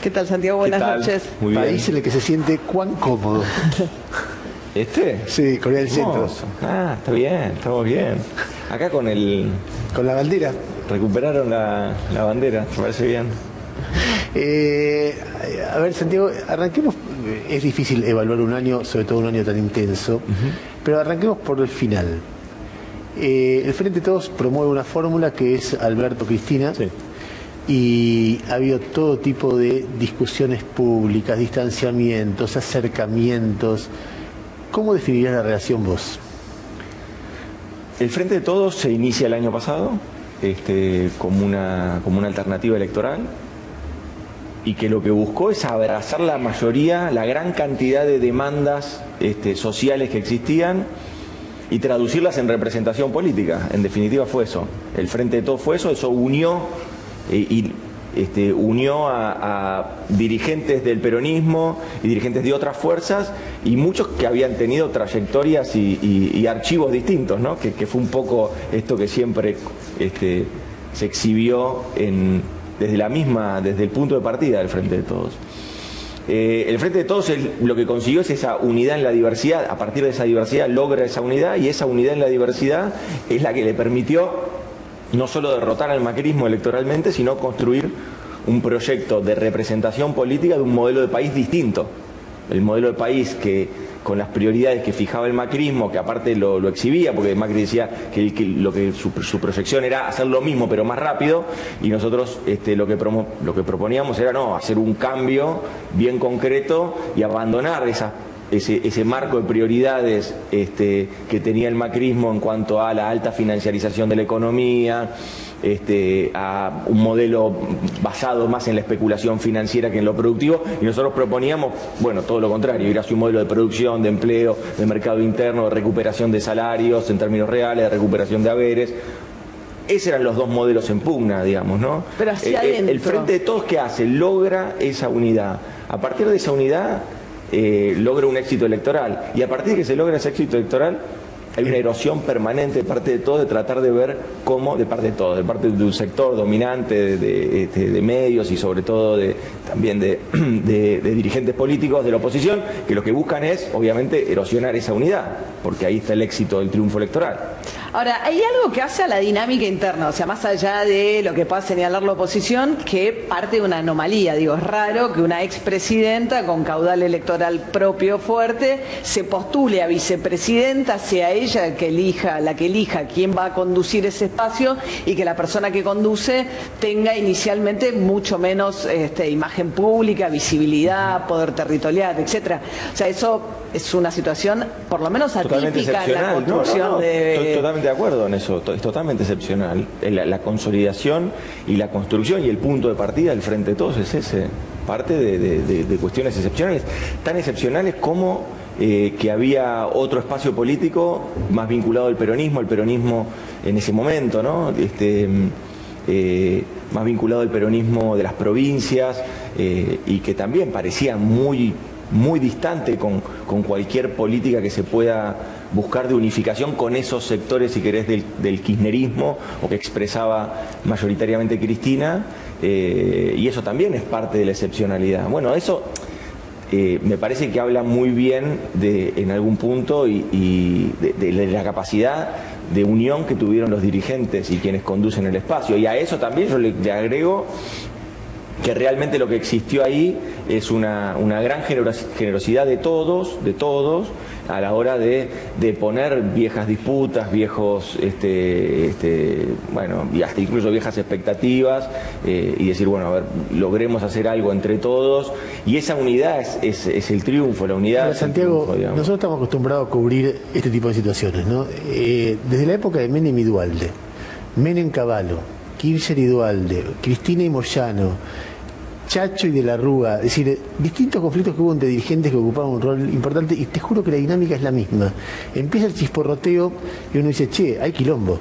¿Qué tal, Santiago? Buenas noches. Muy bien. País en el que se siente cuán cómodo. ¿Este? Sí, Corea del Centro. Hermoso. Ah, está bien, estamos bien. Acá con la bandera. recuperaron la bandera, me parece bien. A ver, Santiago, arranquemos. Es difícil evaluar un año, sobre todo un año tan intenso, pero arranquemos por el final. El Frente de Todos promueve una fórmula que es Alberto Cristina. Sí. Y ha habido todo tipo de discusiones públicas, distanciamientos, acercamientos. ¿Cómo definirías la relación vos? El Frente de Todos se inicia el año pasado como una alternativa electoral y que lo que buscó es abrazar la mayoría, la gran cantidad de demandas sociales que existían y traducirlas en representación política. En definitiva fue eso. El Frente de Todos fue eso unió unió a dirigentes del peronismo y dirigentes de otras fuerzas y muchos que habían tenido trayectorias y archivos distintos, ¿no? Que fue un poco esto que siempre se exhibió desde el punto de partida del Frente de Todos. El Frente de Todos lo que consiguió es esa unidad en la diversidad. A partir de esa diversidad logra esa unidad y esa unidad en la diversidad es la que le permitió no solo derrotar al macrismo electoralmente, sino construir un proyecto de representación política de un modelo de país distinto. El modelo de país que con las prioridades que fijaba el macrismo, que aparte lo exhibía, porque Macri decía que su proyección era hacer lo mismo pero más rápido, y nosotros lo que proponíamos era hacer un cambio bien concreto y abandonar ese marco de prioridades que tenía el macrismo en cuanto a la alta financiarización de la economía, a un modelo basado más en la especulación financiera que en lo productivo, y nosotros proponíamos, todo lo contrario, ir hacia un modelo de producción, de empleo, de mercado interno, de recuperación de salarios en términos reales, de recuperación de haberes. Esos eran los dos modelos en pugna, digamos, ¿no? Pero hacia adentro. El Frente de Todos, ¿qué hace? Logra esa unidad. A partir de esa unidad logra un éxito electoral, y a partir de que se logra ese éxito electoral hay una erosión permanente de parte de todos, de tratar de ver cómo, de parte de un sector dominante de medios y sobre todo también de dirigentes políticos de la oposición, que lo que buscan es obviamente erosionar esa unidad, porque ahí está el éxito del triunfo electoral. Ahora, hay algo que hace a la dinámica interna, o sea, más allá de lo que pueda señalar la oposición, que parte de una anomalía. Digo, es raro que una expresidenta con caudal electoral propio fuerte se postule a vicepresidenta, sea ella la que elija quién va a conducir ese espacio, y que la persona que conduce tenga inicialmente mucho menos imagen pública, visibilidad, poder territorial, etcétera. O sea, eso es una situación por lo menos atípica en la construcción Estoy totalmente de acuerdo en eso, es totalmente excepcional. La consolidación y la construcción y el punto de partida del Frente de Todos es ese, parte de cuestiones excepcionales, tan excepcionales como que había otro espacio político más vinculado al peronismo, el peronismo en ese momento, ¿no? Más vinculado al peronismo de las provincias, y que también parecía muy distante con cualquier política que se pueda buscar de unificación con esos sectores, si querés, del kirchnerismo, o que expresaba mayoritariamente Cristina, y eso también es parte de la excepcionalidad. Bueno, eso me parece que habla muy bien en algún punto de la capacidad de unión que tuvieron los dirigentes y quienes conducen el espacio, y a eso también yo le agrego que realmente lo que existió ahí es una gran generosidad de todos, a la hora de poner viejas disputas, viejos, y hasta incluso viejas expectativas, y decir, a ver, logremos hacer algo entre todos, y esa unidad es el triunfo, la unidad. Pero, Santiago, triunfo, nosotros estamos acostumbrados a cubrir este tipo de situaciones, ¿no? Desde la época de Menem y Duhalde, Menem Cavallo, Kirchner y Duhalde, Cristina y Moyano, Chacho y de la Rúa, es decir, distintos conflictos que hubo entre dirigentes que ocupaban un rol importante, y te juro que la dinámica es la misma. Empieza el chisporroteo y uno dice, che, hay quilombo.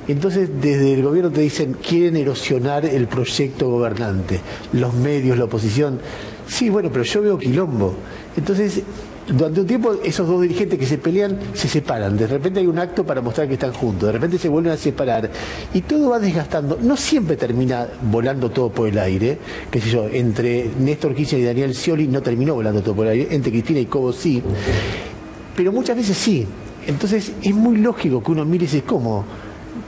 Y entonces desde el gobierno te dicen, quieren erosionar el proyecto gobernante, los medios, la oposición. Sí, bueno, pero yo veo quilombo. Entonces Durante un tiempo esos dos dirigentes que se pelean se separan, de repente hay un acto para mostrar que están juntos, de repente se vuelven a separar y todo va desgastando, no siempre termina volando todo por el aire, qué sé yo, entre Néstor Kirchner y Daniel Scioli no terminó volando todo por el aire, entre Cristina y Cobo sí, pero muchas veces sí. Entonces es muy lógico que uno mire y dice, ¿cómo?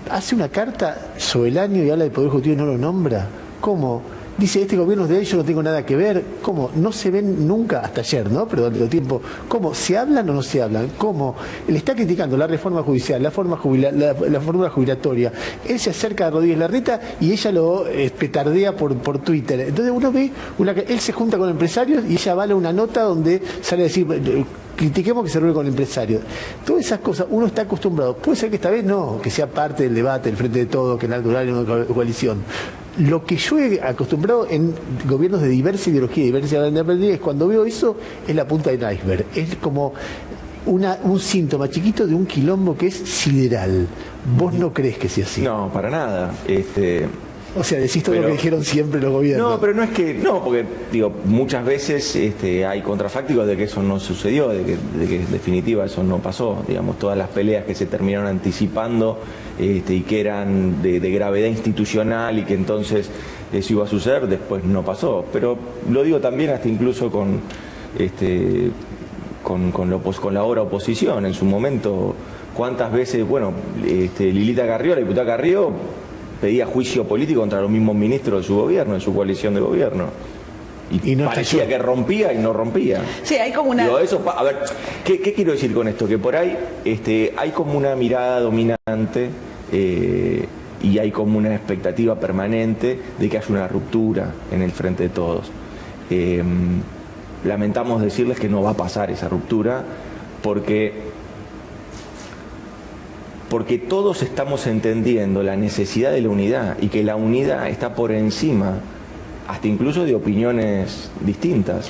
¿Hace una carta sobre el año y habla del Poder Ejecutivo y no lo nombra? ¿Cómo? Dice, este gobierno es de ellos, no tengo nada que ver. ¿Cómo? No se ven nunca, hasta ayer, ¿no? Pero durante el tiempo. ¿Cómo? ¿Se hablan o no se hablan? ¿Cómo? Le está criticando la reforma judicial, la fórmula jubilatoria. Él se acerca a Rodríguez Larreta y ella lo petardea por Twitter. Entonces uno ve, él se junta con empresarios y ella avala una nota donde sale a decir, critiquemos que se reúne con empresarios. Todas esas cosas uno está acostumbrado. Puede ser que esta vez no, que sea parte del debate, del frente de todo, que natural en una coalición. Lo que yo he acostumbrado en gobiernos de diversa ideología, diversa independencia, es cuando veo eso, es la punta del iceberg. Es como un síntoma chiquito de un quilombo que es sideral. ¿Vos no crees que sea así? No, para nada. O sea, decís todo lo que dijeron siempre los gobiernos. No, pero no es que... No, porque, digo, muchas veces hay contrafácticos de que eso no sucedió, de que en definitiva eso no pasó. Digamos, todas las peleas que se terminaron anticipando y que eran de gravedad institucional y que entonces eso iba a suceder, después no pasó. Pero lo digo también hasta incluso con la hora oposición. En su momento, ¿cuántas veces, bueno, Lilita Carrió, la diputada Carrió, pedía juicio político contra los mismos ministros de su gobierno, de su coalición de gobierno? Y no parecía que rompía y no rompía. Sí, hay como una... Digo, eso, a ver, ¿qué quiero decir con esto? Que por ahí hay como una mirada dominante y hay como una expectativa permanente de que haya una ruptura en el frente de todos. Lamentamos decirles que no va a pasar esa ruptura porque todos estamos entendiendo la necesidad de la unidad y que la unidad está por encima hasta incluso de opiniones distintas,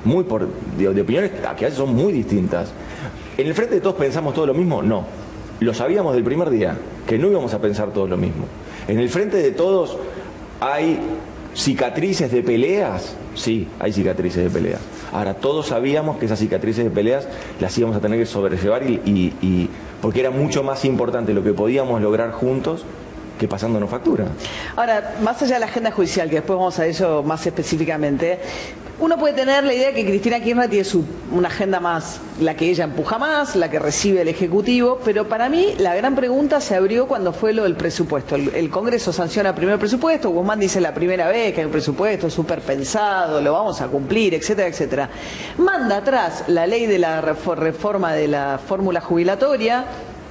de opiniones que a veces son muy distintas. ¿En el frente de todos pensamos todo lo mismo? No. Lo sabíamos del primer día, que no íbamos a pensar todo lo mismo. ¿En el frente de todos hay cicatrices de peleas? Sí, hay cicatrices de peleas. Ahora, todos sabíamos que esas cicatrices de peleas las íbamos a tener que sobrellevar porque era mucho más importante lo que podíamos lograr juntos que pasándonos factura. Ahora, más allá de la agenda judicial, que después vamos a ello más específicamente, uno puede tener la idea de que Cristina Kirchner tiene una agenda más, la que ella empuja más, la que recibe el Ejecutivo, pero para mí la gran pregunta se abrió cuando fue lo del presupuesto. El Congreso sanciona primero el presupuesto, Guzmán dice la primera vez que hay un presupuesto súper pensado, lo vamos a cumplir, etcétera, etcétera. Manda atrás la ley de la reforma de la fórmula jubilatoria,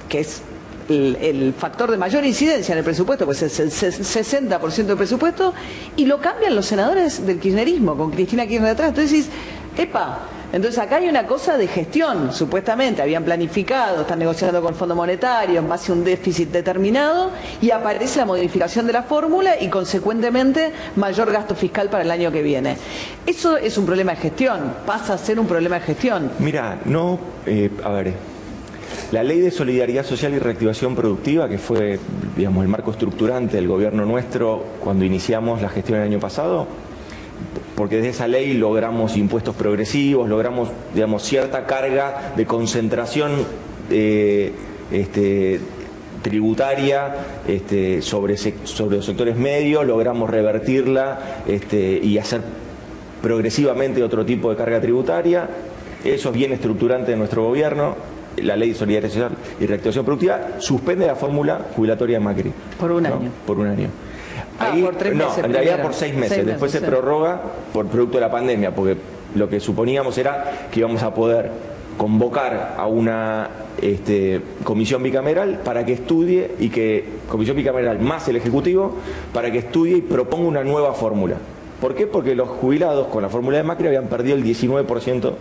que es el factor de mayor incidencia en el presupuesto, pues es el 60% del presupuesto, y lo cambian los senadores del kirchnerismo, con Cristina Kirchner atrás. Entonces decís, epa, entonces acá hay una cosa de gestión, supuestamente habían planificado, están negociando con el Fondo Monetario en base a un déficit determinado, y aparece la modificación de la fórmula y consecuentemente mayor gasto fiscal para el año que viene. Eso es un problema de gestión, pasa a ser un problema de gestión. Mira, no, a ver... La Ley de Solidaridad Social y Reactivación Productiva, que fue, digamos, el marco estructurante del gobierno nuestro cuando iniciamos la gestión el año pasado, porque desde esa ley logramos impuestos progresivos, logramos, digamos, cierta carga de concentración tributaria sobre los sectores medios, logramos revertirla y hacer progresivamente otro tipo de carga tributaria. Eso es bien estructurante de nuestro gobierno. La Ley de Solidaridad Social y Reactivación Productiva suspende la fórmula jubilatoria de Macri. Por un año. Por un año. Ahí, por 3 meses. No, en realidad por 6 meses. Después se prorroga por producto de la pandemia, porque lo que suponíamos era que íbamos a poder convocar a una comisión bicameral para que estudie comisión bicameral más el Ejecutivo, para que estudie y proponga una nueva fórmula. ¿Por qué? Porque los jubilados con la fórmula de Macri habían perdido el 19%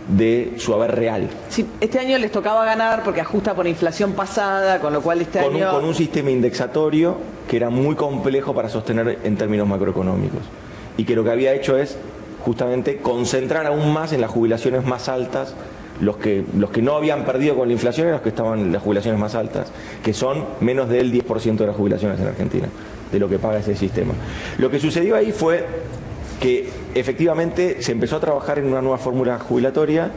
de su haber real. Sí, este año les tocaba ganar porque ajusta por inflación pasada, con lo cual este año... Con un sistema indexatorio que era muy complejo para sostener en términos macroeconómicos. Y que lo que había hecho es justamente concentrar aún más en las jubilaciones más altas, los que no habían perdido con la inflación eran los que estaban en las jubilaciones más altas, que son menos del 10% de las jubilaciones en Argentina, de lo que paga ese sistema. Lo que sucedió ahí fue que efectivamente se empezó a trabajar en una nueva fórmula jubilatoria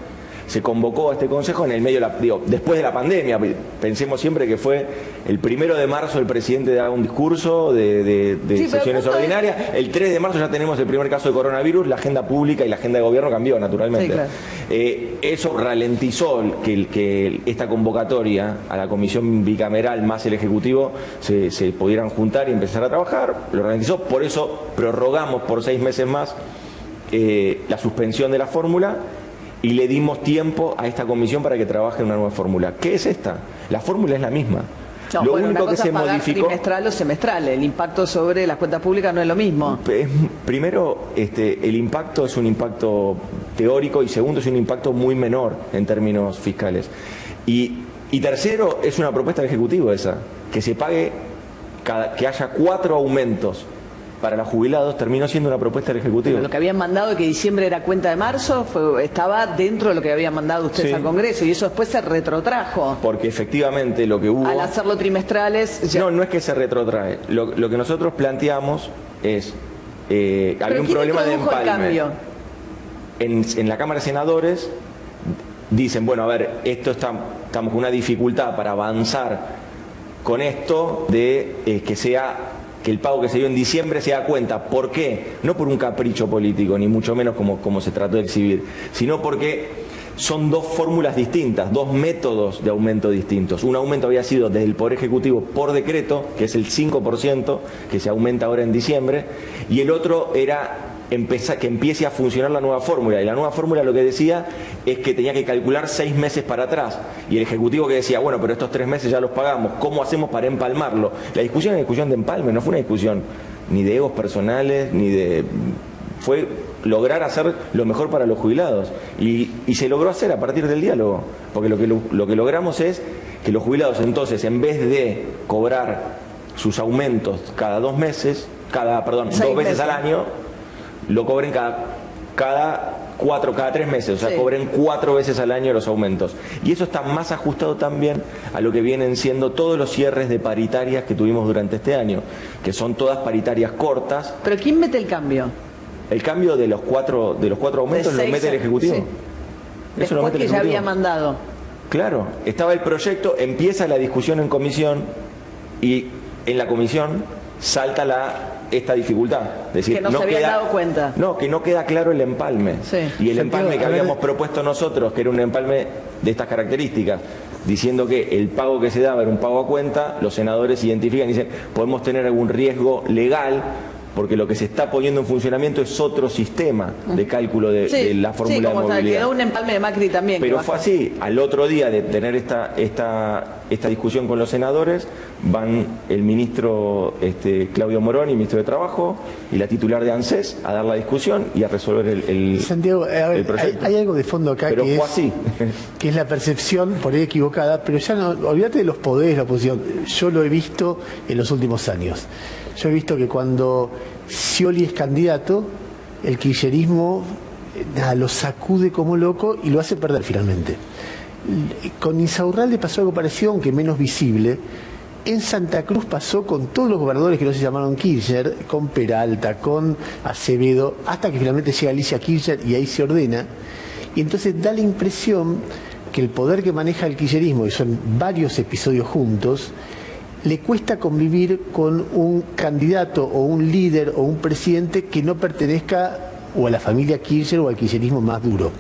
se convocó a este consejo en el medio, después de la pandemia. Pensemos siempre que fue el 1 de marzo el presidente da un discurso de sesiones ordinarias, el 3 de marzo ya tenemos el primer caso de coronavirus, la agenda pública y la agenda de gobierno cambió naturalmente. Sí, claro. Eso ralentizó que esta convocatoria a la comisión bicameral más el Ejecutivo se pudieran juntar y empezar a trabajar, lo ralentizó, por eso prorrogamos por 6 meses más la suspensión de la fórmula y le dimos tiempo a esta comisión para que trabaje en una nueva fórmula. ¿Qué es esta? La fórmula es la misma. No, lo único que se modificó, trimestral o semestral, el impacto sobre las cuentas públicas no es lo mismo. Primero, el impacto es un impacto teórico y segundo es un impacto muy menor en términos fiscales. Y tercero, es una propuesta del Ejecutivo esa, que se pague, que haya 4 aumentos para los jubilados, terminó siendo una propuesta del Ejecutivo. Pero lo que habían mandado de que diciembre era cuenta de marzo estaba dentro de lo que habían mandado ustedes al Congreso y eso después se retrotrajo. Porque efectivamente lo que hubo... Al hacerlo trimestrales... Ya... No es que se retrotrae. Lo que nosotros planteamos es... había un problema de empalme. El cambio? En la Cámara de Senadores dicen, bueno, a ver, estamos con una dificultad para avanzar con esto de que el pago que se dio en diciembre se da cuenta. ¿Por qué? No por un capricho político, ni mucho menos como se trató de exhibir, sino porque son 2 fórmulas distintas, 2 métodos de aumento distintos. Un aumento había sido desde el Poder Ejecutivo por decreto, que es el 5%, que se aumenta ahora en diciembre, y el otro era que empiece a funcionar la nueva fórmula. Y la nueva fórmula lo que decía es que tenía que calcular 6 meses para atrás. Y el Ejecutivo que decía, bueno, pero estos 3 meses ya los pagamos, ¿cómo hacemos para empalmarlo? La discusión era discusión de empalme, no fue una discusión ni de egos personales, ni de... Fue lograr hacer lo mejor para los jubilados. Y se logró hacer a partir del diálogo. Porque lo que logramos es que los jubilados entonces, en vez de cobrar sus aumentos cada 2 meses, cada 2 veces al año, lo cobren cada 3 meses, o sea, cobren 4 veces al año los aumentos. Y eso está más ajustado también a lo que vienen siendo todos los cierres de paritarias que tuvimos durante este año, que son todas paritarias cortas. ¿Pero quién mete el cambio? El cambio de los 4 aumentos lo mete el Ejecutivo. Sí. Eso lo mete el Ejecutivo. Ya había mandado. Claro, estaba el proyecto, empieza la discusión en comisión y en la comisión salta esta dificultad. Es decir, que no se habían dado cuenta. No, que no queda claro el empalme. Sí. Y el empalme que habíamos propuesto nosotros, que era un empalme de estas características, diciendo que el pago que se daba era un pago a cuenta, los senadores identifican y dicen, podemos tener algún riesgo legal, porque lo que se está poniendo en funcionamiento es otro sistema de cálculo de la fórmula de movilidad. Quedó un empalme de Macri también. Pero fue así, al otro día de tener esta discusión con los senadores, van el ministro Claudio Morón, y ministro de Trabajo, y la titular de ANSES a dar la discusión y a resolver el Santiago, el proyecto. Hay algo de fondo acá pero que fue es así. Que es la percepción, por ahí equivocada, pero ya no, olvídate de los poderes de la oposición. Yo lo he visto en los últimos años. Yo he visto que cuando Scioli es candidato, el kirchnerismo lo sacude como loco y lo hace perder finalmente. Con Insaurralde pasó algo parecido, aunque menos visible. En Santa Cruz pasó con todos los gobernadores que no se llamaron Kirchner, con Peralta, con Acevedo, hasta que finalmente llega Alicia Kirchner y ahí se ordena. Y entonces da la impresión que el poder que maneja el kirchnerismo, y son varios episodios juntos, le cuesta convivir con un candidato o un líder o un presidente que no pertenezca o a la familia Kirchner o al kirchnerismo más duro.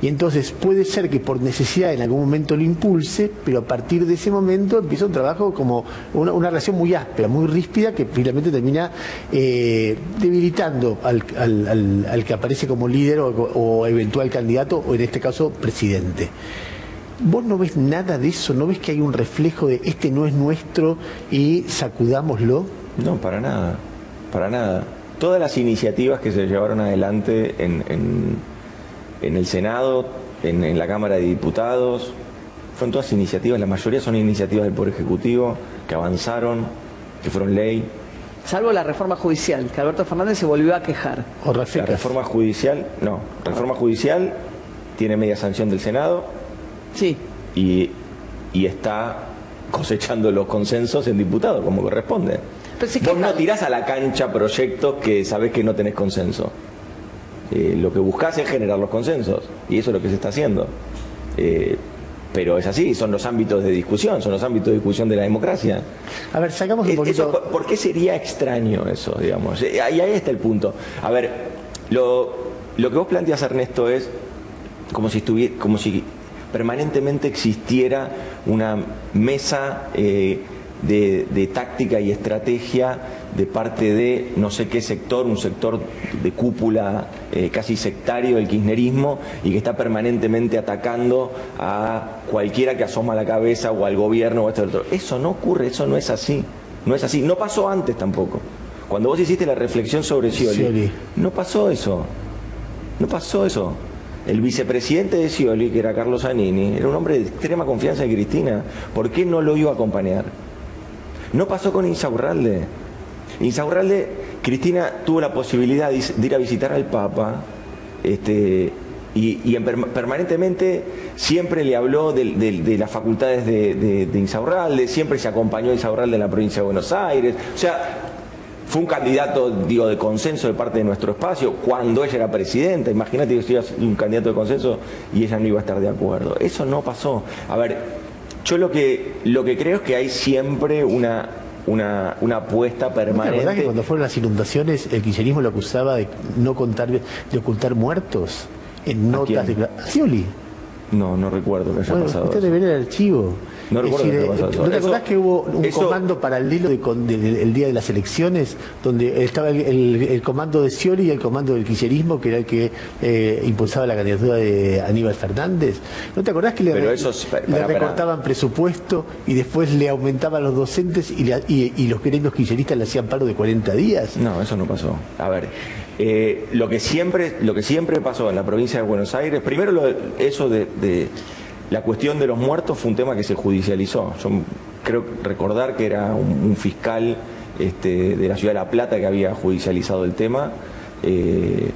Y entonces puede ser que por necesidad en algún momento lo impulse, pero a partir de ese momento empieza un trabajo como una relación muy áspera, muy ríspida, que finalmente termina debilitando al que aparece como líder o eventual candidato, o en este caso presidente. ¿Vos no ves nada de eso? ¿No ves que hay un reflejo de este no es nuestro y sacudámoslo? No, para nada, para nada. Todas las iniciativas que se llevaron adelante en el Senado, en la Cámara de Diputados, fueron todas iniciativas, la mayoría son iniciativas del Poder Ejecutivo, que avanzaron, que fueron ley. Salvo la reforma judicial, que Alberto Fernández se volvió a quejar. La reforma judicial, no. La reforma judicial tiene media sanción del Senado. Sí. Y está cosechando los consensos en diputados, como corresponde. Vos no tirás a la cancha proyectos que sabés que no tenés consenso. Lo que buscas es generar los consensos, y eso es lo que se está haciendo. Pero es así, son los ámbitos de discusión, son los ámbitos de discusión de la democracia. A ver, sacamos un poquito... ¿Por qué sería extraño eso, digamos? Ahí está el punto. A ver, lo que vos planteas, Ernesto, es como si permanentemente existiera una mesa de táctica y estrategia de parte de no sé qué sector, un sector de cúpula casi sectario del kirchnerismo, y que está permanentemente atacando a cualquiera que asoma la cabeza, o al gobierno, o esto o otro. Eso no ocurre, eso no es así. No es así, no pasó antes tampoco. Cuando vos hiciste la reflexión sobre Scioli, no pasó eso. No pasó eso. El vicepresidente de Scioli, que era Carlos Zanini, era un hombre de extrema confianza en Cristina. ¿Por qué no lo iba a acompañar? No pasó con Insaurralde. Insaurralde, Cristina tuvo la posibilidad de ir a visitar al Papa, y permanentemente siempre le habló de las facultades de Insaurralde, siempre se acompañó a Insaurralde en la provincia de Buenos Aires. O sea, fue un candidato, digo, de consenso de parte de nuestro espacio cuando ella era presidenta. Imagínate que si iba un candidato de consenso y ella no iba a estar de acuerdo. Eso no pasó. A ver, yo lo que creo es que hay siempre una apuesta permanente. ¿La verdad que cuando fueron las inundaciones el kirchnerismo lo acusaba de no contar, de ocultar muertos en notas de Scioli? No recuerdo que haya pasado. Usted debe ver el archivo. No recuerdo que haya pasado eso. ¿No te acordás que hubo un comando paralelo el día de las elecciones, donde estaba el comando de Scioli y el comando del kirchnerismo, que era el que impulsaba la candidatura de Aníbal Fernández? ¿No te acordás que le recortaban presupuesto y después le aumentaban los docentes y los gremios kirchneristas le hacían paro de 40 días? No, eso no pasó. A ver, lo que siempre pasó en la provincia de Buenos Aires, primero eso de la cuestión de los muertos fue un tema que se judicializó. Yo creo recordar que era un fiscal de la ciudad de La Plata que había judicializado el tema, de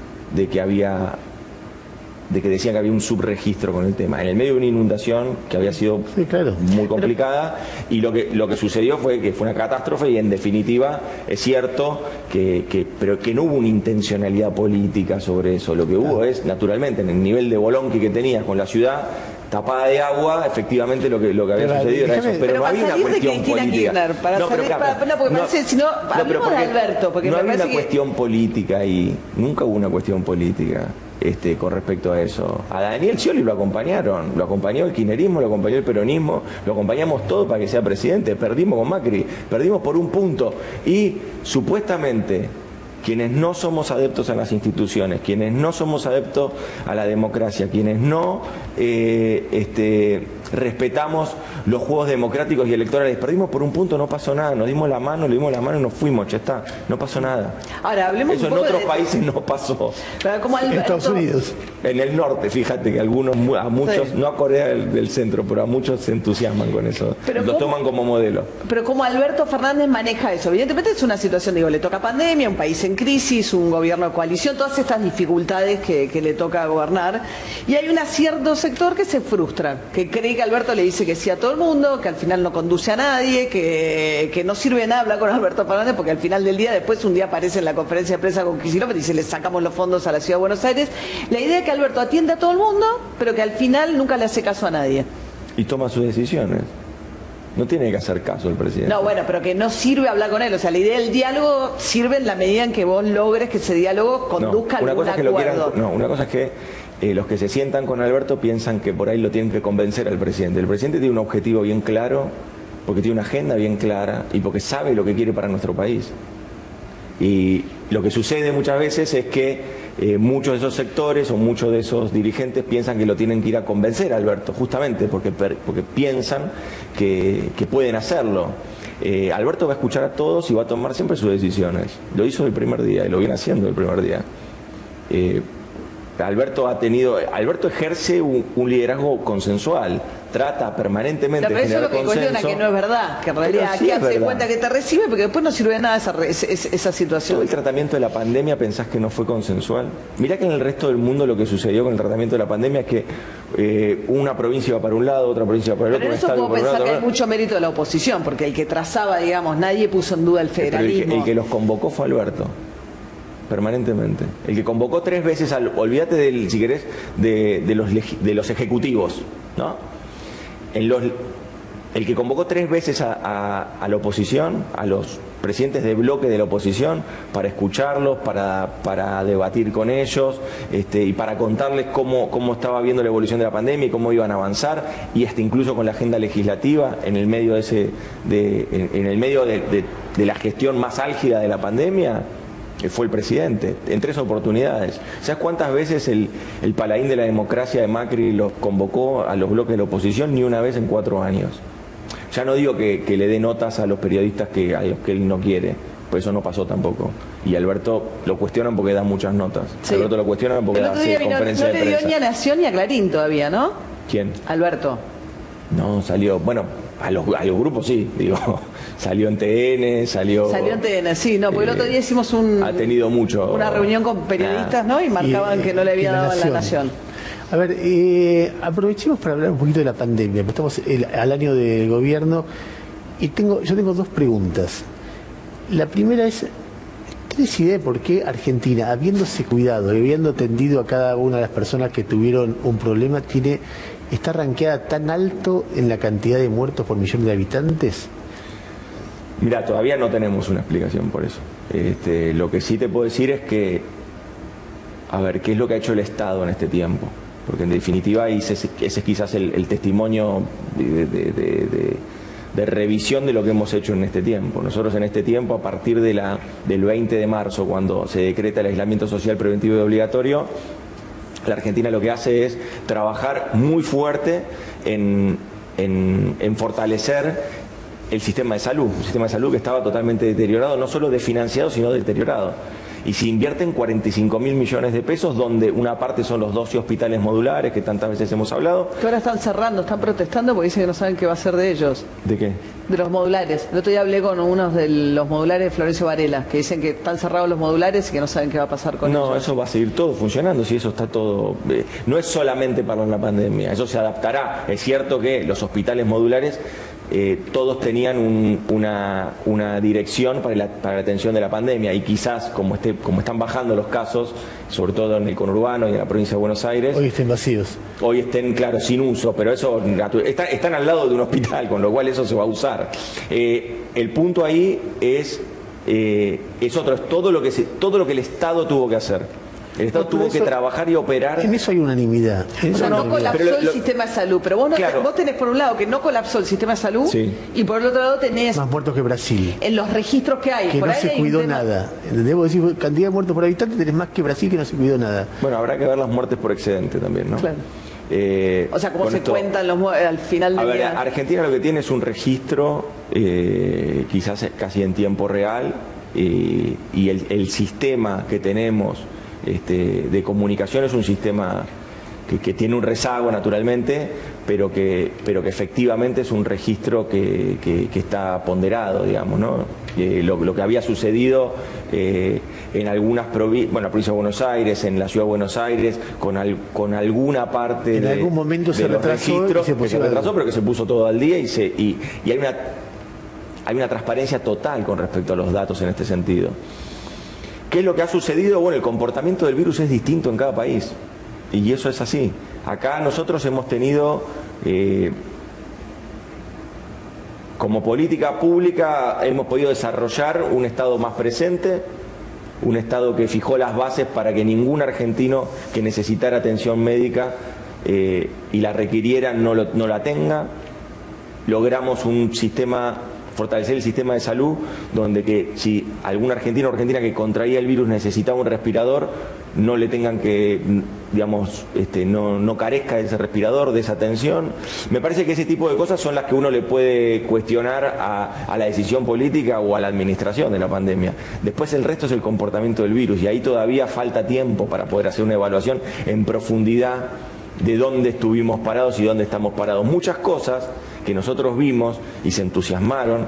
que decían que había un subregistro con el tema, en el medio de una inundación que había sido muy complicada, y lo que sucedió fue que fue una catástrofe, y en definitiva es cierto pero que no hubo una intencionalidad política sobre eso. Lo que hubo es, naturalmente, en el nivel de bolonqui que tenías con la ciudad tapada de agua, efectivamente lo que había sucedido era eso, pero no había una cuestión política. No había una cuestión política y nunca hubo una cuestión política con respecto a eso. A Daniel Scioli lo acompañaron, lo acompañó el kirchnerismo, lo acompañó el peronismo, lo acompañamos todos para que sea presidente. Perdimos con Macri, perdimos por un punto, y supuestamente quienes no somos adeptos a las instituciones, quienes no somos adeptos a la democracia, quienes no respetamos los juegos democráticos y electorales, perdimos por un punto, no pasó nada, nos dimos la mano y nos fuimos, ya está, no pasó nada. Ahora, hablemos eso un en poco otros países no pasó. Pero como Alberto, en Estados Unidos. En el norte, fíjate que a muchos, no a Corea del Centro, pero a muchos se entusiasman con eso, lo toman como modelo. Pero como Alberto Fernández maneja eso, evidentemente es una situación, le toca pandemia, un país en crisis, un gobierno de coalición, todas estas dificultades que le toca gobernar, y hay un cierto sector que se frustra, que cree que Alberto le dice que sí a todo el mundo, que al final no conduce a nadie, que no sirve de nada hablar con Alberto Fernández, porque al final del día, después un día aparece en la conferencia de prensa con Kicillof y dice, le sacamos los fondos a la Ciudad de Buenos Aires. La idea es que Alberto atiende a todo el mundo, pero que al final nunca le hace caso a nadie. Y toma sus decisiones. No tiene que hacer caso el presidente. No, bueno, pero que no sirve hablar con él. O sea, la idea del diálogo sirve en la medida en que vos logres que ese diálogo conduzca a algún acuerdo. Una cosa es que los que se sientan con Alberto piensan que por ahí lo tienen que convencer al presidente. El presidente tiene un objetivo bien claro, porque tiene una agenda bien clara y porque sabe lo que quiere para nuestro país. Y lo que sucede muchas veces es que muchos de esos sectores o muchos de esos dirigentes piensan que lo tienen que ir a convencer a Alberto, justamente porque piensan que pueden hacerlo. Alberto va a escuchar a todos y va a tomar siempre sus decisiones. Lo hizo el primer día y lo viene haciendo el primer día. Alberto ejerce un liderazgo consensual, trata permanentemente de generar consenso. Pero eso es lo que cuestiona, que no es verdad, que en realidad aquí hace cuenta que te recibe, porque después no sirve de nada esa situación. ¿Todo el tratamiento de la pandemia pensás que no fue consensual? Mirá que en el resto del mundo lo que sucedió con el tratamiento de la pandemia es que una provincia iba para un lado, otra provincia iba para el otro. Pero en eso puedo pensar que hay mucho mérito de la oposición, porque el que trazaba, nadie puso en duda el federalismo. Pero el que los convocó fue Alberto. permanentemente. El que convocó 3 veces olvídate del, si querés, de los ejecutivos, ¿no? El que convocó 3 veces a la oposición, a los presidentes de bloque de la oposición, para escucharlos, para debatir con ellos, y para contarles cómo estaba viendo la evolución de la pandemia y cómo iban a avanzar, y hasta incluso con la agenda legislativa en el medio de la gestión más álgida de la pandemia, fue el presidente, en 3 oportunidades. ¿Sabes cuántas veces el paladín de la democracia de Macri los convocó a los bloques de la oposición? Ni una vez en 4 años. Ya no digo que le dé notas a los periodistas a los que él no quiere, pues eso no pasó tampoco. Y Alberto lo cuestionan porque da muchas notas. Sí. Alberto lo cuestionan porque da conferencias de prensa. No le dio ni a Nación ni a Clarín todavía, ¿no? ¿Quién? Alberto. No, salió, bueno, a los grupos sí, digo, salió en TN, Salió en TN, sí, no, porque el otro día hicimos una reunión con periodistas, ¿no? Y marcaban que no le había dado a la Nación. A ver, aprovechemos para hablar un poquito de la pandemia. Estamos al año del gobierno y yo tengo 2 preguntas. La primera es, ¿tienes idea de por qué Argentina, habiéndose cuidado y habiendo atendido a cada una de las personas que tuvieron un problema, está rankeada tan alto en la cantidad de muertos por millón de habitantes? Mira, todavía no tenemos una explicación por eso. Lo que sí te puedo decir es que, a ver, ¿qué es lo que ha hecho el Estado en este tiempo? Porque en definitiva ese es quizás el testimonio de revisión de lo que hemos hecho en este tiempo. Nosotros en este tiempo, a partir del 20 de marzo, cuando se decreta el aislamiento social preventivo y obligatorio, la Argentina lo que hace es trabajar muy fuerte en fortalecer el sistema de salud, un sistema de salud que estaba totalmente deteriorado, no solo desfinanciado, sino deteriorado. Y se invierten 45.000 millones de pesos, donde una parte son los 12 hospitales modulares que tantas veces hemos hablado. Que ahora están cerrando, están protestando porque dicen que no saben qué va a ser de ellos. ¿De qué? De los modulares. El otro día hablé con unos de los modulares de Florencio Varela, que dicen que están cerrados los modulares y que no saben qué va a pasar con ellos. No, eso va a seguir todo funcionando, si eso está todo... no es solamente para la pandemia, eso se adaptará. Es cierto que los hospitales modulares... todos tenían una dirección para la atención de la pandemia, y quizás como están bajando los casos, sobre todo en el conurbano y en la provincia de Buenos Aires, hoy estén vacíos, hoy estén, claro, sin uso, pero eso están al lado de un hospital, con lo cual eso se va a usar. El punto ahí es otro, es todo lo que el Estado tuvo que hacer. El Estado tuvo que trabajar y operar. En eso hay unanimidad. O sea, no colapsó el sistema de salud, pero vos tenés por un lado que no colapsó el sistema de salud, sí, y por el otro lado tenés... más muertos que Brasil. En los registros que hay. Que por no ahí se cuidó nada. Debo decir, cantidad de muertos por habitante tenés más que Brasil, que no se cuidó nada. Bueno, habrá que ver las muertes por excedente también, ¿no? Claro. O sea, cómo se cuentan al final del día. A ver, Argentina lo que tiene es un registro, quizás casi en tiempo real, y el sistema que tenemos de comunicación es un sistema que tiene un rezago naturalmente, pero que efectivamente es un registro que está ponderado, digamos, ¿no? Lo que había sucedido en algunas provincias, bueno, la provincia de Buenos Aires, en la ciudad de Buenos Aires, con alguna parte en algún momento de los registros, que se retrasó, pero que se puso todo al día, y hay una transparencia total con respecto a los datos en este sentido. ¿Qué es lo que ha sucedido? Bueno, el comportamiento del virus es distinto en cada país, y eso es así. Acá nosotros hemos tenido, como política pública, hemos podido desarrollar un Estado más presente, un Estado que fijó las bases para que ningún argentino que necesitara atención médica y la requiriera no la tenga. Logramos un sistema... fortalecer el sistema de salud, donde que si algún argentino o argentina que contraía el virus necesitaba un respirador, no le tengan que, digamos, no carezca de ese respirador, de esa atención. Me parece que ese tipo de cosas son las que uno le puede cuestionar a la decisión política o a la administración de la pandemia. Después el resto es el comportamiento del virus, y ahí todavía falta tiempo para poder hacer una evaluación en profundidad de dónde estuvimos parados y dónde estamos parados. Muchas cosas que nosotros vimos y se entusiasmaron,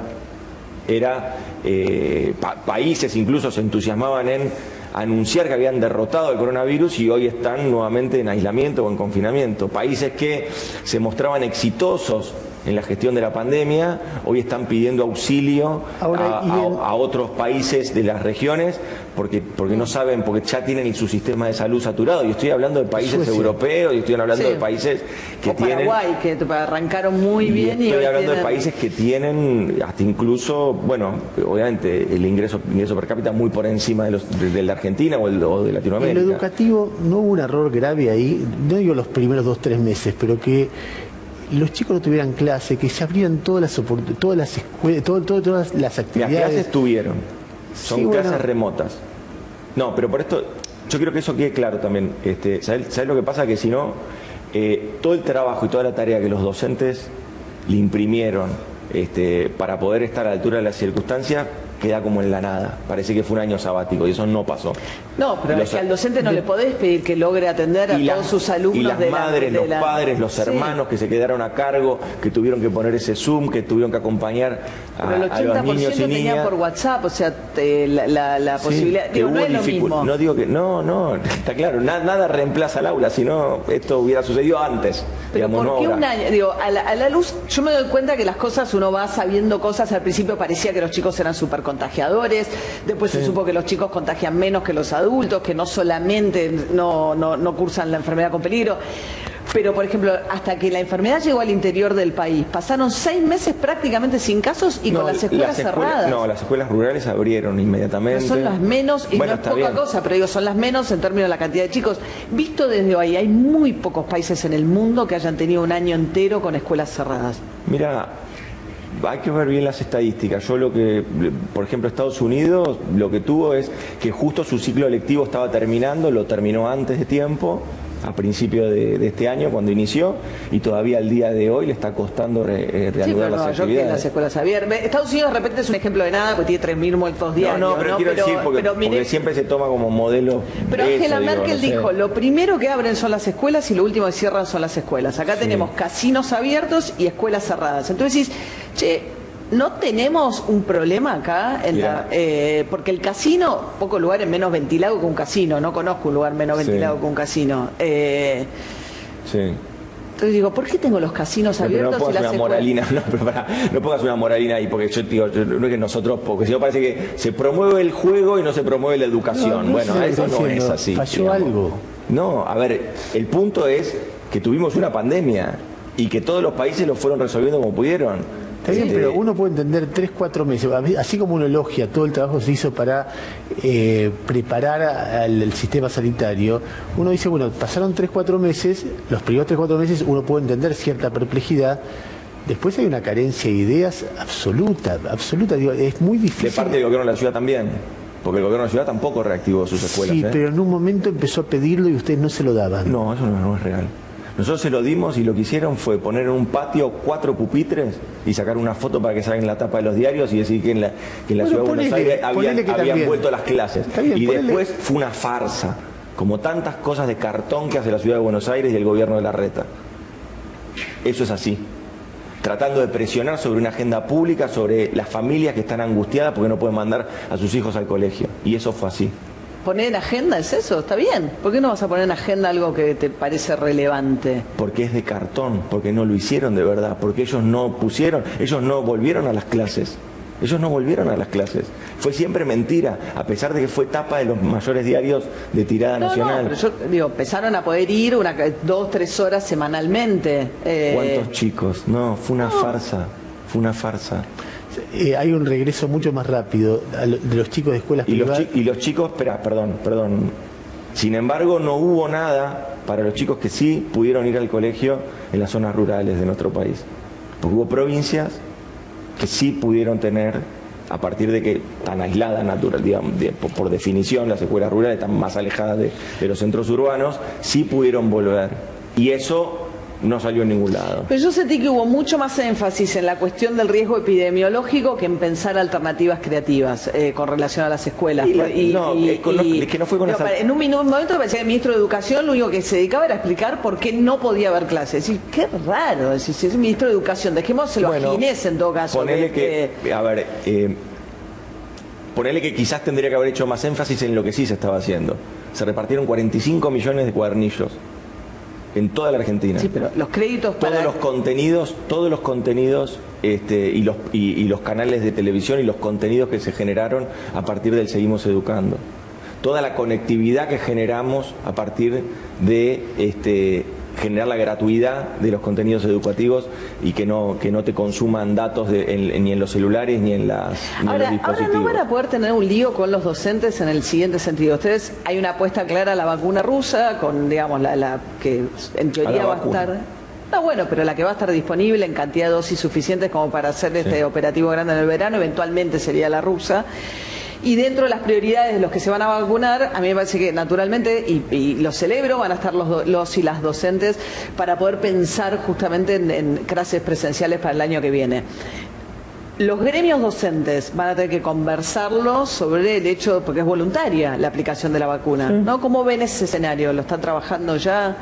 países incluso se entusiasmaban en anunciar que habían derrotado el coronavirus y hoy están nuevamente en aislamiento o en confinamiento. Países que se mostraban exitosos en la gestión de la pandemia, hoy están pidiendo auxilio a otros países de las regiones porque no saben, porque ya tienen su sistema de salud saturado. Y estoy hablando de países europeos, y estoy hablando de países que tienen... Paraguay, que arrancaron muy bien. Estoy hablando de países que tienen hasta incluso, bueno, obviamente el ingreso per cápita muy por encima de la Argentina o de Latinoamérica. En lo educativo no hubo un error grave ahí, no digo los primeros 2-3 meses, pero que los chicos no tuvieran clase, que se abrieran todas las escuelas, todas las actividades. Las clases tuvieron, son clases remotas. No, pero por esto, yo quiero que eso quede claro también. ¿Sabes lo que pasa? Que si no, todo el trabajo y toda la tarea que los docentes le imprimieron para poder estar a la altura de las circunstancias, queda como en la nada. Parece que fue un año sabático y eso no pasó. No, pero es que al docente no le podés pedir que logre atender a todos sus alumnos. Y las madres, los padres, los hermanos que se quedaron a cargo, que tuvieron que poner ese Zoom, que tuvieron que acompañar a los niños y niñas. Tenían por WhatsApp, o sea, la posibilidad... Digo, no es lo mismo. No digo que... No, está claro, nada reemplaza al aula, si no, esto hubiera sucedido antes. Pero digamos, ¿por qué un año? Digo, a la luz, yo me doy cuenta que las cosas, uno va sabiendo cosas. Al principio parecía que los chicos eran súper contagiadores, después se supo que los chicos contagian menos que los adultos, que no solamente no cursan la enfermedad con peligro. Pero, por ejemplo, hasta que la enfermedad llegó al interior del país, pasaron 6 meses prácticamente sin casos y con las escuelas cerradas. No, las escuelas rurales abrieron inmediatamente. No son las menos, y bueno, no es poca cosa, pero digo, son las menos en términos de la cantidad de chicos. Visto desde hoy, hay muy pocos países en el mundo que hayan tenido un año entero con escuelas cerradas. Mira, hay que ver bien las estadísticas. Yo por ejemplo, Estados Unidos lo que tuvo es que justo su ciclo lectivo estaba terminando, lo terminó antes de tiempo, a principio de este año cuando inició, y todavía al día de hoy le está costando reanudar las actividades. Las escuelas abiertas. Estados Unidos de repente es un ejemplo de nada, porque tiene 3.000 muertos diarios. No, pero quiero decir, porque siempre se toma como modelo. Pero Angela Merkel dijo, lo primero que abren son las escuelas y lo último que cierran son las escuelas. Acá tenemos casinos abiertos y escuelas cerradas. Entonces decís, che, ¿no tenemos un problema acá? Porque el casino, pocos lugares menos ventilado que un casino. No conozco un lugar menos ventilado que un casino. Entonces digo, ¿por qué tengo los casinos abiertos? No pongas una moralina, no pongas una moralina ahí, porque yo digo, no es que nosotros, porque si no parece que se promueve el juego y no se promueve la educación. Bueno, eso no es así. Falló algo. No, a ver, el punto es que tuvimos una pandemia y que todos los países lo fueron resolviendo como pudieron. Está bien, pero uno puede entender 3-4 meses, así como uno elogia todo el trabajo que se hizo para preparar al sistema sanitario, uno dice, bueno, pasaron 3-4 meses, los primeros 3-4 meses uno puede entender cierta perplejidad, después hay una carencia de ideas absoluta, digo, es muy difícil. De parte del gobierno de la ciudad también, porque el gobierno de la ciudad tampoco reactivó sus escuelas. Sí, pero en un momento empezó a pedirlo y ustedes no se lo daban. No, eso no es real. Nosotros se lo dimos y lo que hicieron fue poner en un patio 4 pupitres y sacar una foto para que salga en la tapa de los diarios y decir que en la ciudad de Buenos Aires habían vuelto a las clases. Y después fue una farsa, como tantas cosas de cartón que hace la ciudad de Buenos Aires y el gobierno de Larreta. Eso es así. Tratando de presionar sobre una agenda pública, sobre las familias que están angustiadas porque no pueden mandar a sus hijos al colegio. Y eso fue así. ¿Poner en agenda es eso? ¿Está bien? ¿Por qué no vas a poner en agenda algo que te parece relevante? Porque es de cartón, porque no lo hicieron de verdad, porque ellos no volvieron a las clases. Ellos no volvieron a las clases. Fue siempre mentira, a pesar de que fue tapa de los mayores diarios de tirada nacional. Pero yo digo, empezaron a poder ir 2-3 horas semanalmente. ¿Cuántos chicos? No, fue una farsa, fue una farsa. Hay un regreso mucho más rápido de los chicos de escuelas privadas. Y los chicos, perdón. Sin embargo, no hubo nada para los chicos que sí pudieron ir al colegio en las zonas rurales de nuestro país. Porque hubo provincias que sí pudieron tener, a partir de que tan aisladas, digamos, por definición, las escuelas rurales están más alejadas de los centros urbanos, sí pudieron volver. Y eso no salió en ningún lado. Pero yo sentí que hubo mucho más énfasis en la cuestión del riesgo epidemiológico que en pensar alternativas creativas con relación a las escueas. Es que no fue con esa... En un momento parecía que el ministro de Educación lo único que se dedicaba era a explicar por qué no podía haber clases. Es decir, qué raro, si es el ministro de Educación, dejémoselo a Ginés en todo caso. Ponele que quizás tendría que haber hecho más énfasis en lo que sí se estaba haciendo. Se repartieron 45 millones de cuadernillos. en toda la Argentina. Sí, pero los créditos para... Todos los contenidos y los canales de televisión y los contenidos que se generaron a partir del Seguimos Educando. Toda la conectividad que generamos a partir de generar la gratuidad de los contenidos educativos y que no te consuman datos ni en los celulares ni en los dispositivos. Ahora no van a poder tener un lío con los docentes en el siguiente sentido. Ustedes, hay una apuesta clara a la vacuna rusa, con, digamos, la que en teoría va a estar... No, bueno, pero la que va a estar disponible en cantidad de dosis suficientes como para hacer este operativo grande en el verano, eventualmente sería la rusa. Y dentro de las prioridades de los que se van a vacunar, a mí me parece que naturalmente, y lo celebro, van a estar los y las docentes para poder pensar justamente en clases presenciales para el año que viene. Los gremios docentes van a tener que conversarlo sobre el hecho, porque es voluntaria la aplicación de la vacuna, ¿no? ¿Cómo ven ese escenario? ¿Lo están trabajando ya?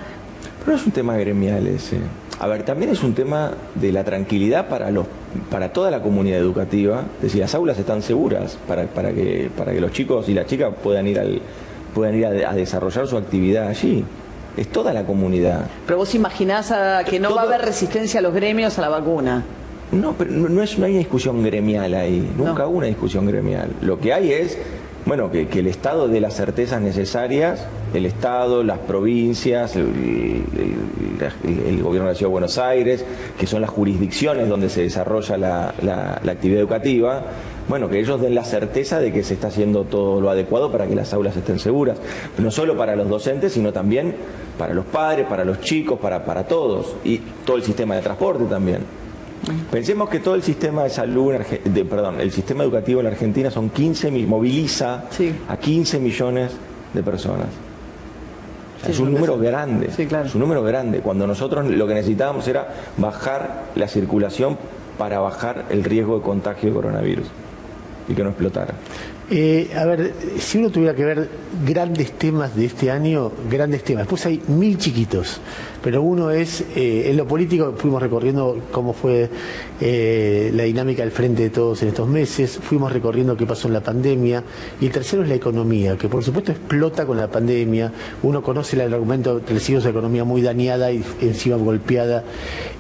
Pero no es un tema gremial ese. A ver, también es un tema de la tranquilidad para toda la comunidad educativa, es decir, las aulas están seguras para que los chicos y las chicas puedan ir a desarrollar su actividad allí. Es toda la comunidad. Pero vos imaginás que no va a haber resistencia a los gremios a la vacuna. No, pero no hay una discusión gremial ahí, nunca hubo una discusión gremial. Lo que hay es, bueno, que el Estado dé las certezas necesarias, el Estado, las provincias, el gobierno de la Ciudad de Buenos Aires, que son las jurisdicciones donde se desarrolla la actividad educativa, bueno, que ellos den la certeza de que se está haciendo todo lo adecuado para que las aulas estén seguras, no solo para los docentes, sino también para los padres, para los chicos, para todos, y todo el sistema de transporte también. Pensemos que todo el sistema de salud, el sistema educativo en la Argentina moviliza a 15 millones de personas. Es un número grande, es un número grande. Cuando nosotros lo que necesitábamos era bajar la circulación para bajar el riesgo de contagio de coronavirus y que no explotara. A ver, si uno tuviera que ver grandes temas de este año, grandes temas. Después hay 1000 chiquitos, pero uno es, en lo político fuimos recorriendo cómo fue la dinámica del Frente de Todos en estos meses, fuimos recorriendo qué pasó en la pandemia, y el tercero es la economía, que por supuesto explota con la pandemia. Uno conoce el argumento que recibimos de economía muy dañada y encima golpeada.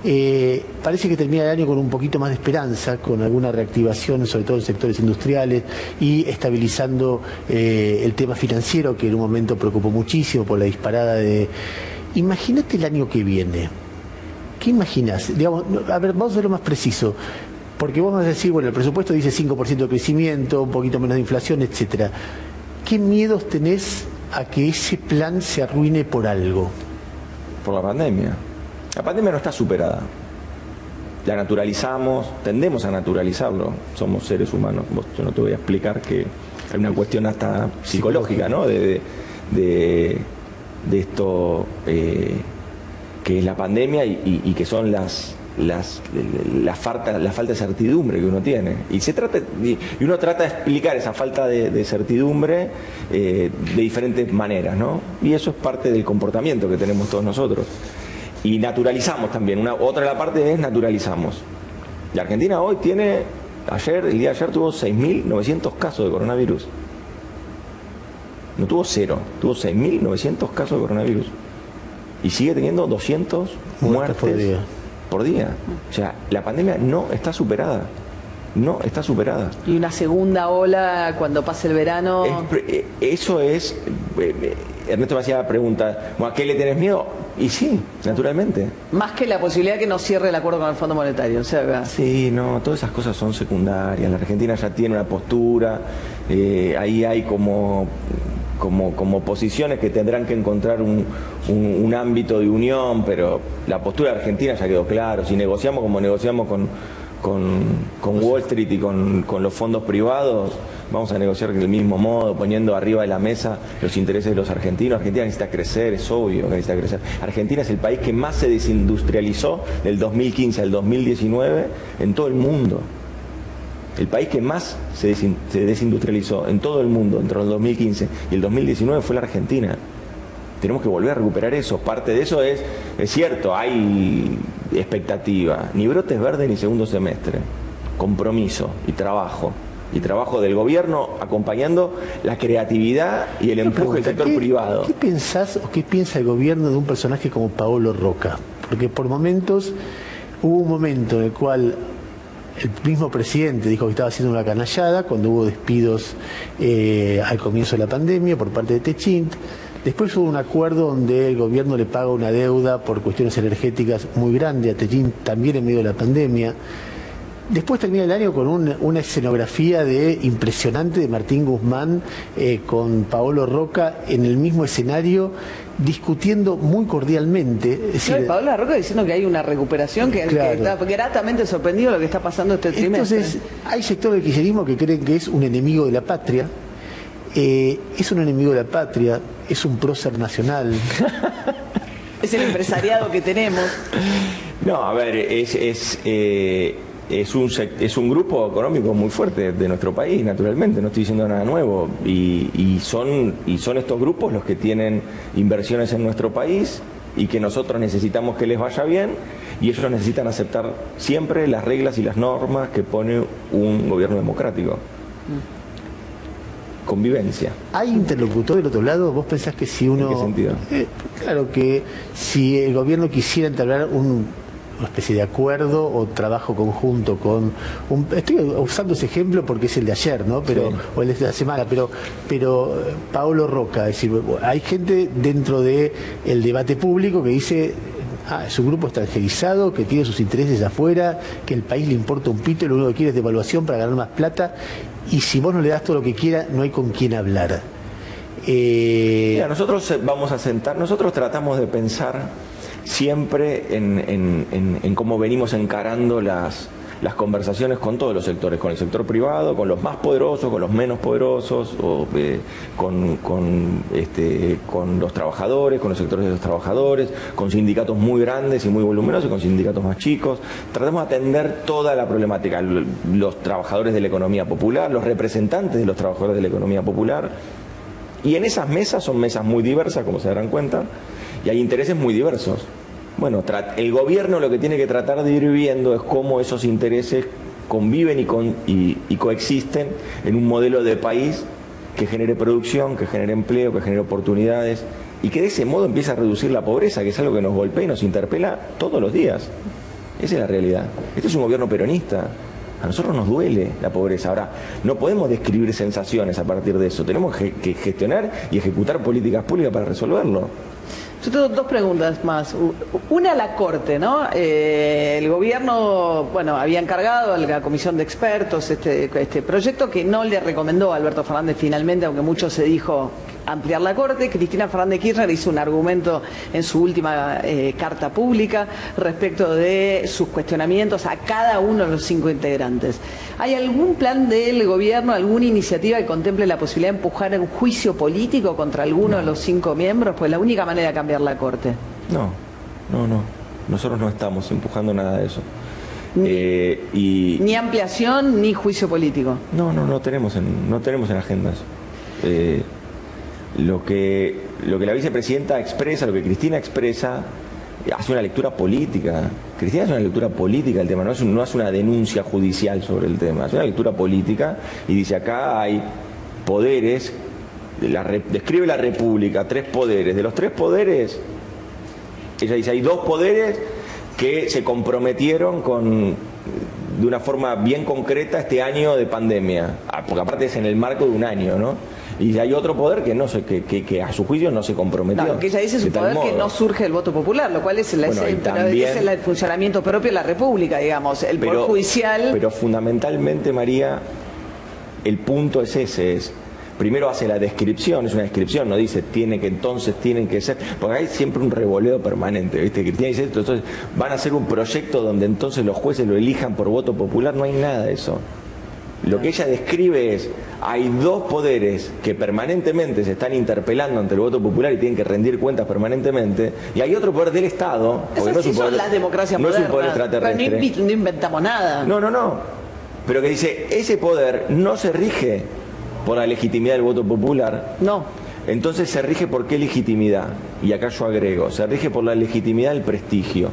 Parece que termina el año con un poquito más de esperanza, con alguna reactivación, sobre todo en sectores industriales, y estabilizando el tema financiero, que en un momento preocupó muchísimo por la disparada de... Imagínate el año que viene. ¿Qué imaginas? Digamos, a ver, vamos a ser lo más preciso. Porque vos vas a decir, bueno, el presupuesto dice 5% de crecimiento, un poquito menos de inflación, etcétera. ¿Qué miedos tenés a que ese plan se arruine por algo? Por la pandemia. La pandemia no está superada. La naturalizamos, tendemos a naturalizarlo. Somos seres humanos. Yo no te voy a explicar que hay una cuestión hasta psicológica, ¿no? De esto que es la pandemia y que son la falta de certidumbre que uno tiene. Y uno trata de explicar esa falta de certidumbre de diferentes maneras, ¿no? Y eso es parte del comportamiento que tenemos todos nosotros. Y naturalizamos también. Otra de la parte es naturalizamos. La Argentina hoy tiene, el día de ayer tuvo 6.900 casos de coronavirus. No tuvo 0, tuvo 6.900 casos de coronavirus. Y sigue teniendo 200 muertes por día. O sea, la pandemia no está superada. No está superada. Y una segunda ola cuando pase el verano... Eso es... Ernesto me hacía la pregunta, ¿a qué le tenés miedo? Y sí, naturalmente. Más que la posibilidad de que no cierre el acuerdo con el Fondo Monetario. O sea, sí, no, todas esas cosas son secundarias. La Argentina ya tiene una postura, ahí hay como posiciones que tendrán que encontrar un ámbito de unión, pero la postura argentina ya quedó claro. Si negociamos como negociamos con Wall Street y con los fondos privados, vamos a negociar del mismo modo, poniendo arriba de la mesa los intereses de los argentinos. Argentina necesita crecer, es obvio que necesita crecer. Argentina es el país que más se desindustrializó del 2015 al 2019 en todo el mundo. El país que más se desindustrializó en todo el mundo entre el 2015 y el 2019 fue la Argentina. Tenemos que volver a recuperar eso. Parte de eso es cierto, hay expectativa. Ni brotes verdes ni segundo semestre. Compromiso y trabajo. y trabajo del gobierno acompañando la creatividad y el empuje del sector privado. ¿Qué pensás o qué piensa el gobierno de un personaje como Paolo Roca? Porque por momentos hubo un momento en el cual el mismo presidente dijo que estaba haciendo una canallada cuando hubo despidos al comienzo de la pandemia por parte de Techint. Después hubo un acuerdo donde el gobierno le paga una deuda por cuestiones energéticas muy grande a Techint también en medio de la pandemia. Después termina el año con una escenografía impresionante de Martín Guzmán con Paolo Roca en el mismo escenario, discutiendo muy cordialmente. Es decir, Paolo Roca diciendo que hay una recuperación, que está gratamente sorprendido de lo que está pasando este trimestre. Entonces, hay sectores del kirchnerismo que creen que es un enemigo de la patria. Es un enemigo de la patria, es un prócer nacional. Es el empresariado que tenemos. No, a ver, es un grupo económico muy fuerte de nuestro país, naturalmente, no estoy diciendo nada nuevo, y son estos grupos los que tienen inversiones en nuestro país y que nosotros necesitamos que les vaya bien, y ellos necesitan aceptar siempre las reglas y las normas que pone un gobierno democrático. Convivencia. ¿Hay interlocutor del otro lado? ¿Vos pensás que si uno... ¿En qué sentido? Claro, que si el gobierno quisiera entablar una especie de acuerdo o trabajo conjunto con estoy usando ese ejemplo porque es el de ayer, ¿no? Pero, sí. O el de la semana, pero Paolo Roca, es decir, hay gente dentro del debate público que dice es un grupo extranjerizado que tiene sus intereses afuera, que el país le importa un pito y lo único que quiere es devaluación para ganar más plata, y si vos no le das todo lo que quiera, no hay con quién hablar. Mira, nosotros nosotros tratamos de pensar siempre en cómo venimos encarando las conversaciones con todos los sectores, con el sector privado, con los más poderosos, con los menos poderosos, con los trabajadores, con los sectores de los trabajadores, con sindicatos muy grandes y muy voluminosos y con sindicatos más chicos. Tratamos de atender toda la problemática, los trabajadores de la economía popular, los representantes de los trabajadores de la economía popular, y en esas mesas son mesas muy diversas, como se darán cuenta, y hay intereses muy diversos. Bueno, el gobierno lo que tiene que tratar de ir viendo es cómo esos intereses conviven y coexisten en un modelo de país que genere producción, que genere empleo, que genere oportunidades, y que de ese modo empiece a reducir la pobreza, que es algo que nos golpea y nos interpela todos los días. Esa es la realidad. Este es un gobierno peronista. A nosotros nos duele la pobreza. Ahora, no podemos describir sensaciones a partir de eso. Tenemos que gestionar y ejecutar políticas públicas para resolverlo. Yo tengo dos preguntas más. Una, a la Corte, ¿no? El gobierno, bueno, había encargado a la comisión de expertos este proyecto que no le recomendó a Alberto Fernández finalmente, aunque mucho se dijo ampliar la Corte. Cristina Fernández Kirchner hizo un argumento en su última carta pública respecto de sus cuestionamientos a cada uno de los 5 integrantes. ¿Hay algún plan del gobierno, alguna iniciativa que contemple la posibilidad de empujar un juicio político contra alguno de los 5 miembros? Pues la única manera de cambiar la Corte. No. Nosotros no estamos empujando nada de eso. Ni ampliación ni juicio político. No tenemos en agendas. Lo que la vicepresidenta expresa, lo que Cristina expresa, hace una lectura política. Cristina hace una lectura política del tema, no hace una denuncia judicial sobre el tema, hace una lectura política y dice: acá hay poderes, describe la República, 3 poderes. De los 3 poderes, ella dice, hay 2 poderes que se comprometieron de una forma bien concreta este año de pandemia, porque aparte es en el marco de un año, ¿no? Y hay otro poder que a su juicio no se comprometió. No, lo que ella dice es un poder que no surge del voto popular, lo cual es el funcionamiento propio de la República, digamos, el poder judicial. Pero fundamentalmente, María, el punto es ese, primero hace la descripción, es una descripción, no dice tienen que ser, porque hay siempre un revoleo permanente, ¿viste? Cristina dice esto, entonces van a hacer un proyecto donde entonces los jueces lo elijan por voto popular, no hay nada de eso. Lo que ella describe es, hay 2 poderes que permanentemente se están interpelando ante el voto popular y tienen que rendir cuentas permanentemente, y hay otro poder del Estado, porque no es un poder, la democracia no moderna, es un poder extraterrestre. No inventamos nada. No. Pero que dice, ese poder no se rige por la legitimidad del voto popular. No. Entonces se rige por qué legitimidad. Y acá yo agrego, se rige por la legitimidad del prestigio.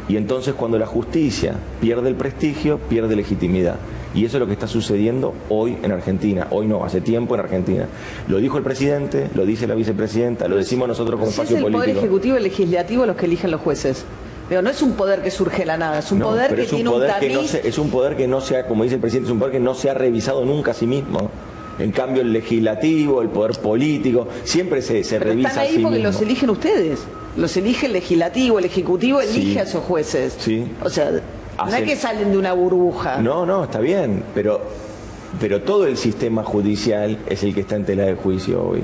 Y entonces cuando la justicia pierde el prestigio, pierde legitimidad. Y eso es lo que está sucediendo hoy en Argentina. Hoy no, hace tiempo en Argentina. Lo dijo el presidente, lo dice la vicepresidenta, lo decimos nosotros como espacio político. ¿Es el Poder Ejecutivo y el Legislativo los que eligen los jueces? Digo, no es un poder que surge de la nada, es un poder que tiene un tamiz. Es un poder que no sea, como dice el presidente, es un poder que no se ha revisado nunca a sí mismo. En cambio, el legislativo, el poder político, siempre se revisa están ahí a sí porque mismo. los eligen ustedes. Los elige el legislativo, el ejecutivo elige Sí. a esos jueces. Sí. O sea, no es que salen de una burbuja. No, está bien, pero todo el sistema judicial es el que está en tela de juicio hoy.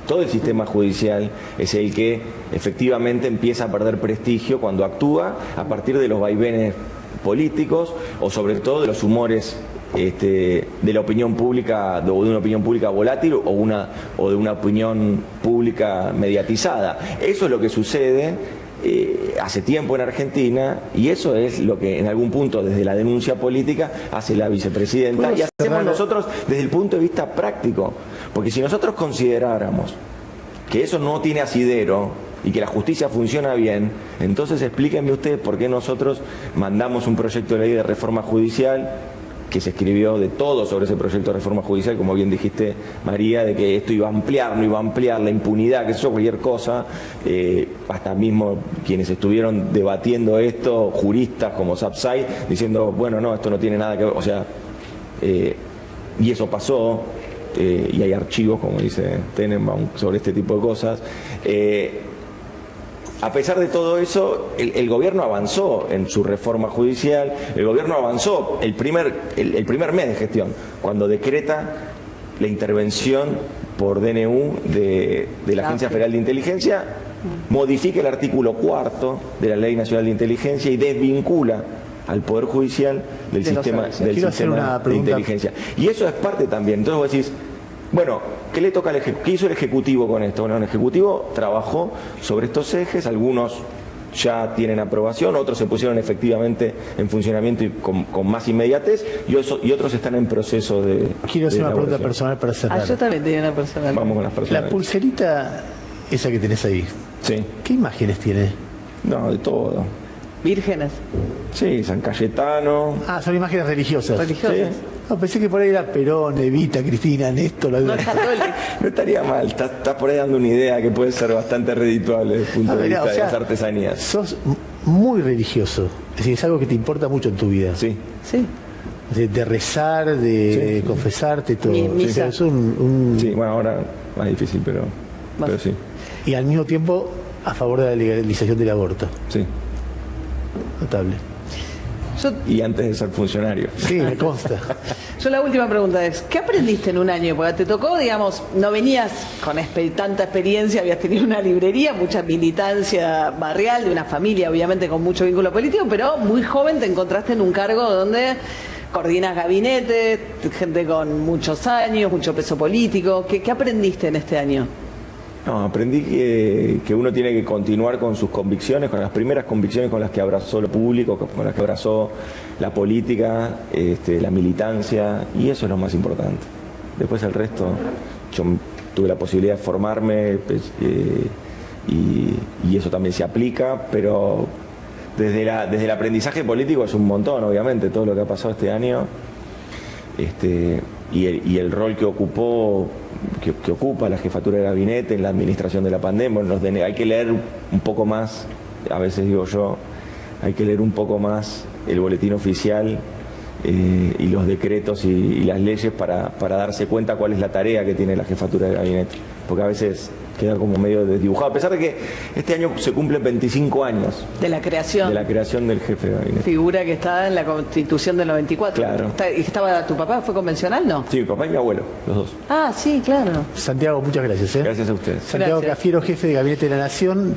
Todo el sistema judicial es el que efectivamente empieza a perder prestigio cuando actúa a partir de los vaivenes políticos o sobre todo de los humores de la opinión pública, o de una opinión pública volátil o de una opinión pública mediatizada. Eso es lo que sucede hace tiempo en Argentina, y eso es lo que en algún punto desde la denuncia política hace la vicepresidenta y hacemos nosotros desde el punto de vista práctico, porque si nosotros consideráramos que eso no tiene asidero y que la justicia funciona bien, entonces explíquenme ustedes por qué nosotros mandamos un proyecto de ley de reforma judicial, que se escribió de todo sobre ese proyecto de reforma judicial, como bien dijiste, María, de que esto iba a ampliar, no iba a ampliar, la impunidad, que eso, cualquier cosa, hasta mismo quienes estuvieron debatiendo esto, juristas como Sapsay, diciendo, bueno, no, esto no tiene nada que ver, o sea, y eso pasó, y hay archivos, como dice Tenenbaum, sobre este tipo de cosas. A pesar de todo eso, el gobierno avanzó en su reforma judicial, el gobierno avanzó el primer mes de gestión, cuando decreta la intervención por DNU de la Agencia Federal de Inteligencia, modifica el artículo 4 de la Ley Nacional de Inteligencia y desvincula al Poder Judicial del sistema de inteligencia. Y eso es parte también. Entonces vos decís, bueno, ¿qué le toca al Ejecutivo? ¿Qué hizo el Ejecutivo con esto? Bueno, el Ejecutivo trabajó sobre estos ejes, algunos ya tienen aprobación, otros se pusieron efectivamente en funcionamiento y con más inmediatez, y otros están en proceso de... Quiero hacer una pregunta elaboración. personal para cerrar. Yo también tenía una personal. Vamos con las personas. La pulserita esa que tenés ahí, Sí. ¿qué imágenes tiene? No, de todo. Vírgenes. Sí, San Cayetano. Ah, son imágenes religiosas. Religiosas. Sí. No, pensé que por ahí era Perón, Evita, Cristina, Néstor. No es católico. No estaría mal, estás por ahí dando una idea que puede ser bastante redituable desde el punto de Mirá, vista o sea, de las artesanías. Sos muy religioso. Es decir, es algo que te importa mucho en tu vida. Sí. Sí. De rezar, de confesarte, todo. Misa. O sea, es un- Sí, bueno, ahora más difícil, pero sí. Y al mismo tiempo a favor de la legalización del aborto. Sí. Notable. Y antes de ser funcionario. Sí, me consta. Yo la última pregunta es, ¿qué aprendiste en un año? Porque te tocó, digamos, no venías con tanta experiencia, habías tenido una librería, mucha militancia barrial, de una familia obviamente con mucho vínculo político, pero muy joven te encontraste en un cargo donde coordinas gabinete, gente con muchos años, mucho peso político. ¿Qué aprendiste en este año? No, aprendí que uno tiene que continuar con sus convicciones, con las primeras convicciones con las que abrazó lo público, con las que abrazó la política, la militancia, y eso es lo más importante. Después el resto, yo tuve la posibilidad de formarme y eso también se aplica, pero desde el aprendizaje político es un montón, obviamente, todo lo que ha pasado este año, y el rol que ocupa la jefatura de gabinete en la administración de la pandemia. Hay que leer un poco más, a veces digo yo, hay que leer un poco más el boletín oficial y los decretos y las leyes para darse cuenta cuál es la tarea que tiene la jefatura de gabinete, porque a veces queda como medio desdibujado, a pesar de que este año se cumplen 25 años De la creación. del jefe de gabinete. Figura que está en la Constitución del 94. Claro. ¿Y estaba tu papá? ¿Fue convencional, no? Sí, mi papá y mi abuelo, los dos. Ah, sí, claro. Santiago, muchas gracias. Gracias a ustedes. Santiago Gracias. Cafiero, jefe de Gabinete de la Nación.